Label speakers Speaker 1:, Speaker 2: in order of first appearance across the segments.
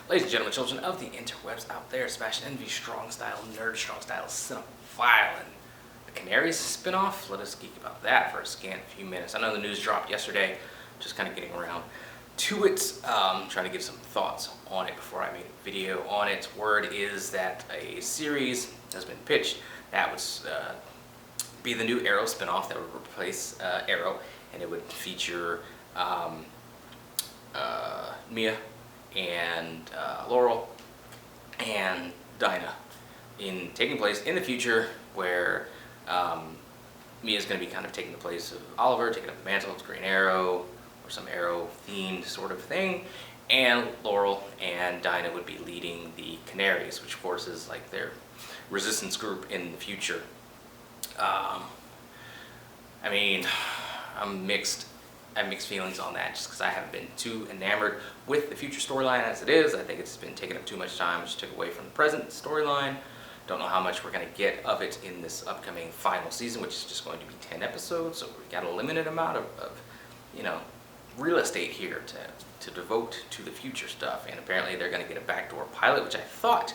Speaker 1: Ladies and gentlemen, children of the interwebs out there, Smash Envy, Strong Style, Nerd, Strong Style, Cinephile, and the Canaries spinoff. Let us geek about that for a few minutes. I know the news dropped yesterday, just kind of getting around to it, trying to give some thoughts on it before I made a video on it. Word is that a series has been pitched that would be the new Arrow spinoff that would replace Arrow, and it would feature Mia and Laurel and Dinah taking place in the future, where Mia's going to be kind of taking the place of Oliver, taking up the mantle of Green Arrow, or some Arrow themed sort of thing, and Laurel and Dinah would be leading the Canaries, which of course is like their resistance group in the future. I mean, I have mixed feelings on that, just because I haven't been too enamored with the future storyline as it is. I think it's been taking up too much time, which took away from the present storyline. Don't know how much we're going to get of it in this upcoming final season, which is just going to be 10 episodes, so we've got a limited amount of real estate here to devote to the future stuff. And apparently they're going to get a backdoor pilot, which I thought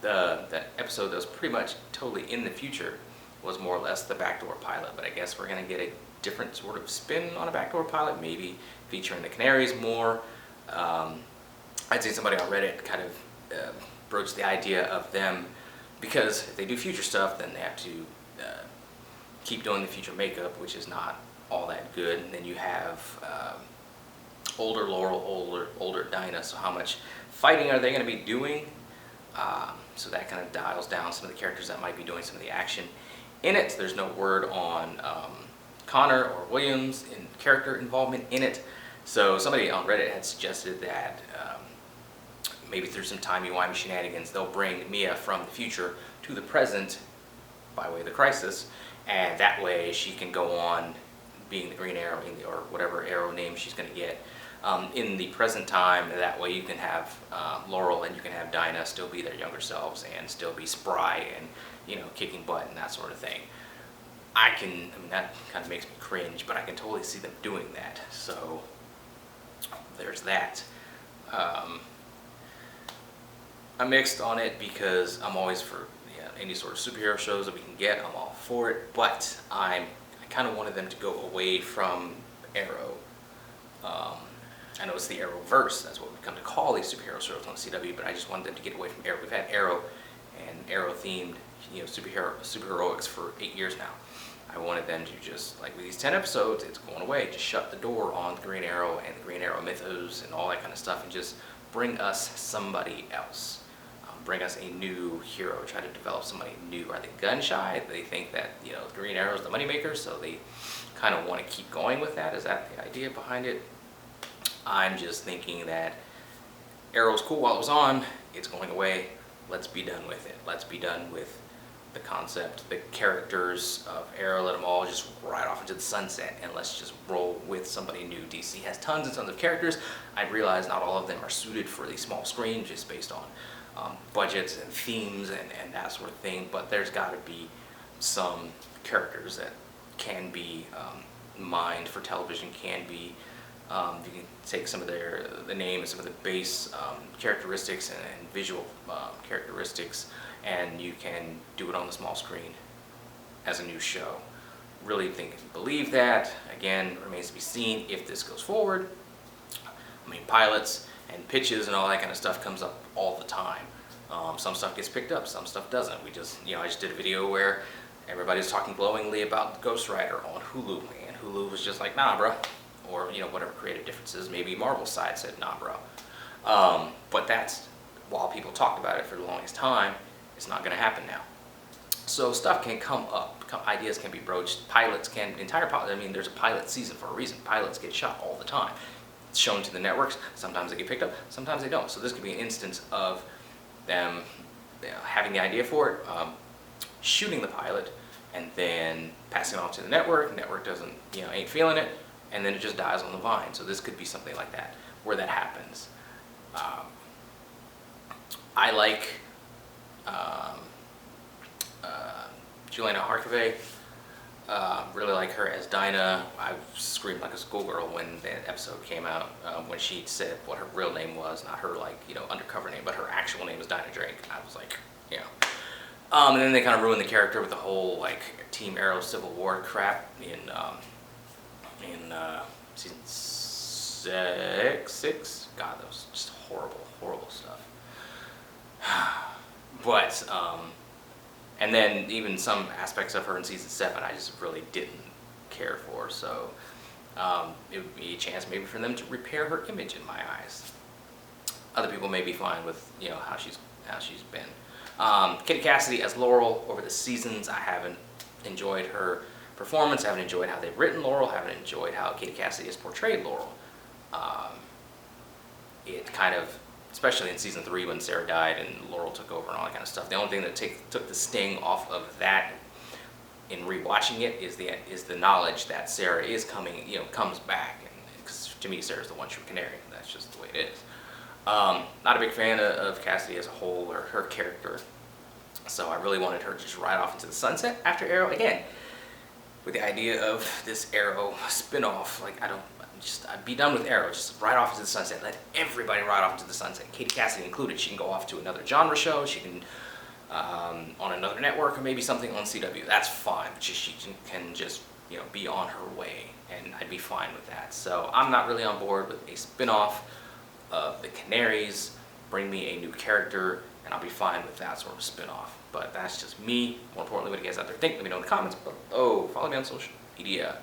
Speaker 1: the episode that was pretty much totally in the future was more or less the backdoor pilot, but I guess we're going to get a different sort of spin on a backdoor pilot, maybe featuring the Canaries more. I'd seen somebody on Reddit kind of broach the idea of them, because if they do future stuff, then they have to keep doing the future makeup, which is not all that good. And then you have older Laurel, older Dinah, so how much fighting are they going to be doing? So that kind of dials down some of the characters that might be doing some of the action in it. There's no word on Connor or Williams in character involvement in it. So somebody on Reddit had suggested that maybe through some timey-wimey shenanigans, they'll bring Mia from the future to the present by way of the crisis, and that way she can go on being the Green Arrow, or whatever Arrow name she's going to get, in the present time. That way you can have Laurel and you can have Dinah still be their younger selves and still be spry and, kicking butt and that sort of thing. I mean, that kind of makes me cringe, but I can totally see them doing that. So there's that. I'm mixed on it, because I'm always for any sort of superhero shows that we can get. I'm all for it, but I kind of wanted them to go away from Arrow. I know it's the Arrowverse, that's what we've come to call these superhero shows on the CW, but I just wanted them to get away from Arrow. We've had Arrow and Arrow-themed superheroics for 8 years now. I wanted them to just, like with these 10 episodes, it's going away. Just shut the door on the Green Arrow and the Green Arrow mythos and all that kind of stuff, and just bring us somebody else. Bring us a new hero. Try to develop somebody new. Are they gun shy? They think that Green Arrow is the moneymaker, so they kind of want to keep going with that. Is that the idea behind it? I'm just thinking that Arrow's cool while it was on. It's going away. Let's be done with it. Let's be done with the concept, the characters of Arrow. Let them all just ride off into the sunset, and let's just roll with somebody new. DC has tons and tons of characters. I realize not all of them are suited for the small screen, just based on budgets and themes and that sort of thing, but there's got to be some characters that can be mined for television, can be, you can take some of the name and some of the base characteristics and visual characteristics, and you can do it on the small screen as a new show. Really believe that. Again, remains to be seen if this goes forward. I mean, pilots and pitches and all that kind of stuff comes up all the time. Some stuff gets picked up, some stuff doesn't. I just did a video where everybody's talking glowingly about Ghost Rider on Hulu, and Hulu was just like, nah, bro. Or, whatever creative differences. Maybe Marvel's side said, nah, bro. But that's, while people talked about it for the longest time, it's not going to happen now. So stuff can come up, ideas can be broached, there's a pilot season for a reason. Pilots get shot all the time. It's shown to the networks, sometimes they get picked up, sometimes they don't. So this could be an instance of them having the idea for it, shooting the pilot, and then passing it on to the network. Network doesn't, ain't feeling it, and then it just dies on the vine. So this could be something like that, where that happens. I like Jelena Harkavy. Really like her as Dinah. I screamed like a schoolgirl when that episode came out, when she said what her real name was, not her undercover name, but her actual name is Dinah Drake. I was like, yeah. And then they kind of ruined the character with the whole like Team Arrow Civil War crap in season six. God, that was just horrible stuff. But and then even some aspects of her in season 7, I just really didn't care for. So it would be a chance maybe for them to repair her image in my eyes. Other people may be fine with how she's been. Kitty Cassidy as Laurel over the seasons, I haven't enjoyed her performance. I haven't enjoyed how they've written Laurel. I haven't enjoyed how Kitty Cassidy has portrayed Laurel. It kind of, especially in season 3 when Sarah died and Laurel took over and all that kind of stuff. The only thing that took the sting off of that in rewatching it is the knowledge that Sarah is comes back. Because to me, Sarah's the one true Canary. That's just the way it is. Not a big fan of Cassidy as a whole or her character. So I really wanted her to just ride off into the sunset after Arrow again. With the idea of this Arrow spinoff, like I'd be done with Arrow, just ride off into the sunset. Let everybody ride off into the sunset. Katie Cassidy included. She can go off to another genre show. She can on another network or maybe something on CW. That's fine. She can just be on her way, and I'd be fine with that. So I'm not really on board with a spinoff of the Canaries. Bring me a new character, and I'll be fine with that sort of spinoff. But that's just me. More importantly, what you guys out there think, let me know in the comments. But follow me on social media.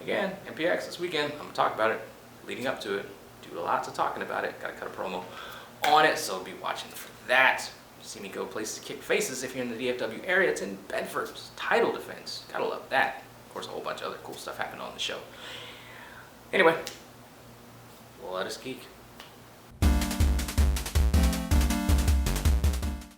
Speaker 1: Again, MPX this weekend. I'm gonna talk about it leading up to it. Do lots of talking about it. Gotta cut a promo on it, so be watching for that. See me go places to kick faces if you're in the DFW area. It's in Bedford. It's title defense. Gotta love that. Of course, a whole bunch of other cool stuff happened on the show. Anyway, let us geek.